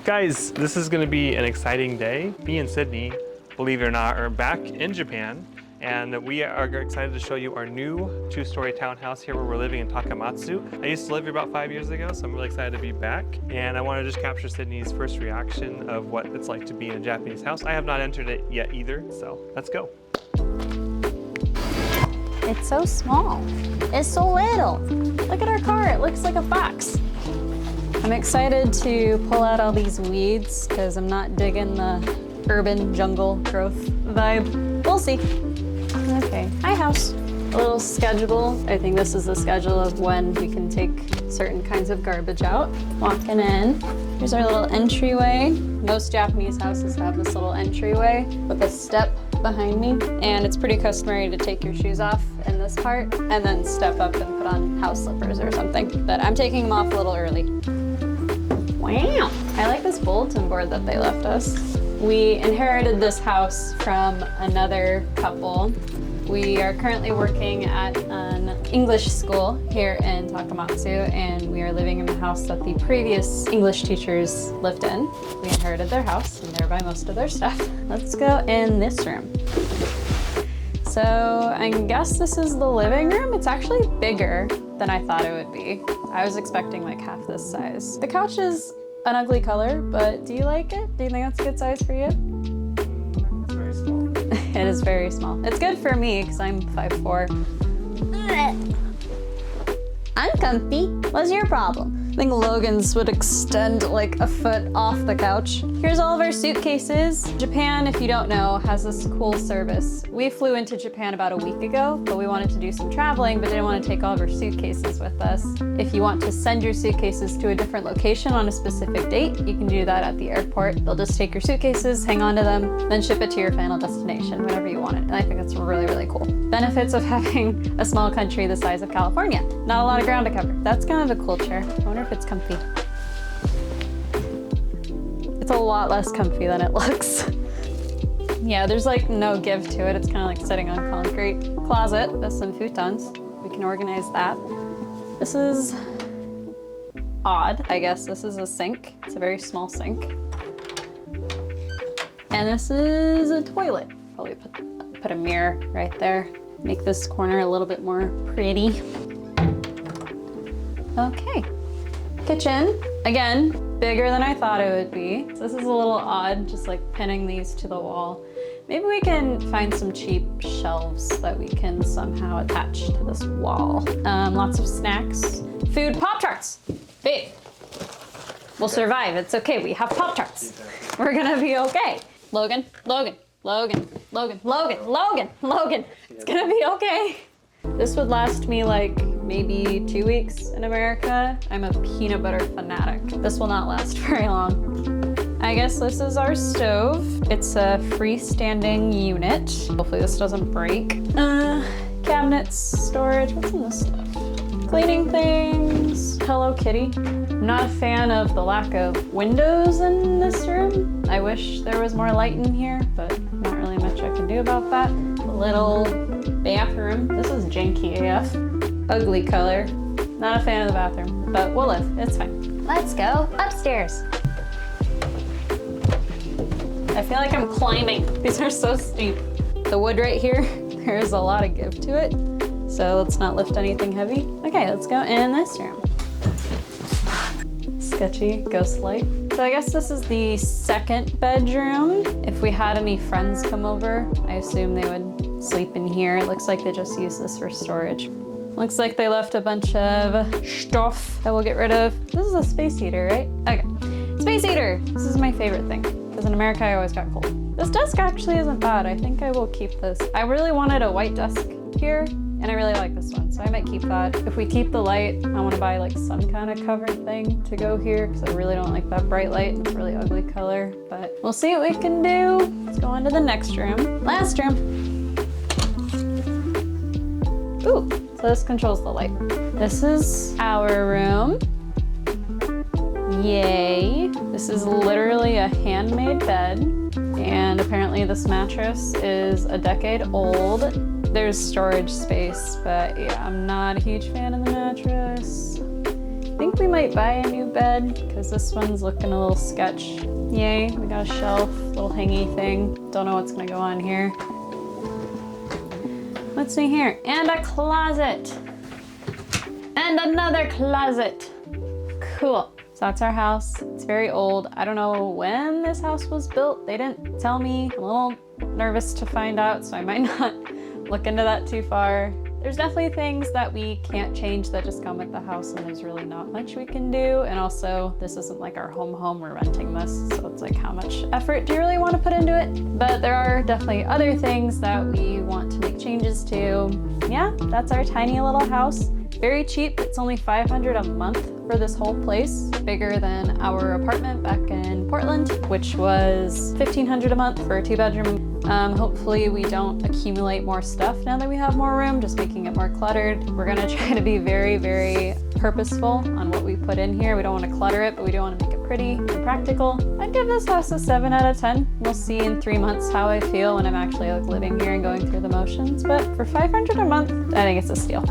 Guys, this is gonna be an exciting day. Me and Sydney, believe it or not, are back in Japan, and we are excited to show you our new two-story townhouse here where we're living in Takamatsu. I used to live here about 5 years ago, so I'm really excited to be back. And I want to just capture Sydney's first reaction of what it's like to be in a Japanese house. I have not entered it yet either, so let's go. It's so small. It's so little. Look at our car, it looks like a box. I'm excited to pull out all these weeds because I'm not digging the urban jungle growth vibe. We'll see. Okay, hi house. A little schedule. I think this is the schedule of when we can take certain kinds of garbage out. Walking in. Here's our little entryway. Most Japanese houses have this little entryway with a step behind me. And it's pretty customary to take your shoes off in this part and then step up and put on house slippers or something. But I'm taking them off a little early. Wow, I like this bulletin board that they left us. We inherited this house from another couple. We are currently working at an English school here in Takamatsu, and we are living in the house that the previous English teachers lived in. We inherited their house and thereby most of their stuff. Let's go in this room. So I guess this is the living room. It's actually bigger than I thought it would be. I was expecting like half this size. The couch is an ugly color, but do you like it? Do you think that's a good size for you? It's very small. It is very small. It's good for me because I'm 5'4". I'm comfy. What's your problem? I think Logan's would extend like a foot off the couch. Here's all of our suitcases. Japan, if you don't know, has this cool service. We flew into Japan about a week ago, but we wanted to do some traveling, but didn't want to take all of our suitcases with us. If you want to send your suitcases to a different location on a specific date, you can do that at the airport. They'll just take your suitcases, hang on to them, then ship it to your final destination whenever you want it. And I think that's really, really cool. Benefits of having a small country the size of California. Not a lot of ground to cover. That's kind of a cool chair. I wonder if it's comfy. It's a lot less comfy than it looks. Yeah, there's like no give to it. It's kind of like sitting on concrete. Closet with some futons. We can organize that. This is odd, I guess. This is a sink. It's a very small sink. And this is a toilet. Probably put a mirror right there. Make this corner a little bit more pretty. Okay, kitchen. Again, bigger than I thought it would be. So this is a little odd, just like pinning these to the wall. Maybe we can find some cheap shelves that we can somehow attach to this wall. Lots of snacks. Food, Pop-Tarts. Babe, we'll survive. It's okay, we have Pop-Tarts. We're gonna be okay. Logan, Logan, Logan, Logan, Logan, Logan, Logan. It's gonna be okay. This would last me like maybe 2 weeks in America. I'm a peanut butter fanatic. This will not last very long. I guess this is our stove. It's a freestanding unit. Hopefully this doesn't break. Cabinets, storage, what's in this stuff? Cleaning things, Hello Kitty. I'm not a fan of the lack of windows in this room. I wish there was more light in here, but not really much I can do about that. A little bathroom. This is janky AF. Ugly color. Not a fan of the bathroom, but we'll live. It's fine. Let's go upstairs. I feel like I'm climbing. These are so steep. The wood right here, there's a lot of give to it. So let's not lift anything heavy. Okay, let's go in this room. Sketchy ghost light. So I guess this is the second bedroom. If we had any friends come over, I assume they would sleep in here. It looks like they just use this for storage. Looks like they left a bunch of stuff that we'll get rid of. This is a space heater, right? Okay, space heater. This is my favorite thing, because in America I always got cold. This desk actually isn't bad. I think I will keep this. I really wanted a white desk here, and I really like this one, so I might keep that. If we keep the light, I want to buy like some kind of covered thing to go here, because I really don't like that bright light. It's a really ugly color, but we'll see what we can do. Let's go on to the next room. Last room. Ooh, so this controls the light. This is our room. Yay. This is literally a handmade bed, and apparently this mattress is a decade old. There's storage space, but yeah, I'm not a huge fan of the mattress. I think we might buy a new bed because this one's looking a little sketch. Yay, we got a shelf, little hangy thing. Don't know what's gonna go on here. What's in here? And a closet. And another closet. Cool. So that's our house. It's very old. I don't know when this house was built. They didn't tell me. I'm a little nervous to find out, so I might not look into that too far. There's definitely things that we can't change that just come with the house, and there's really not much we can do. And also, this isn't like our home, we're renting this, so it's like, how much effort do you really want to put into it? But there are definitely other things that we want to make changes to. Yeah, that's our tiny little house. Very cheap. It's only $500 a month for this whole place. Bigger than our apartment back in Portland, which was $1,500 a month for a 2-bedroom. Hopefully we don't accumulate more stuff now that we have more room, just making it more cluttered. We're gonna try to be very, very purposeful on what we put in here. We don't want to clutter it, but we do want to make it pretty and practical. I'd give this house a 7 out of 10. We'll see in 3 months how I feel when I'm actually like living here and going through the motions. But for $500 a month, I think it's a steal.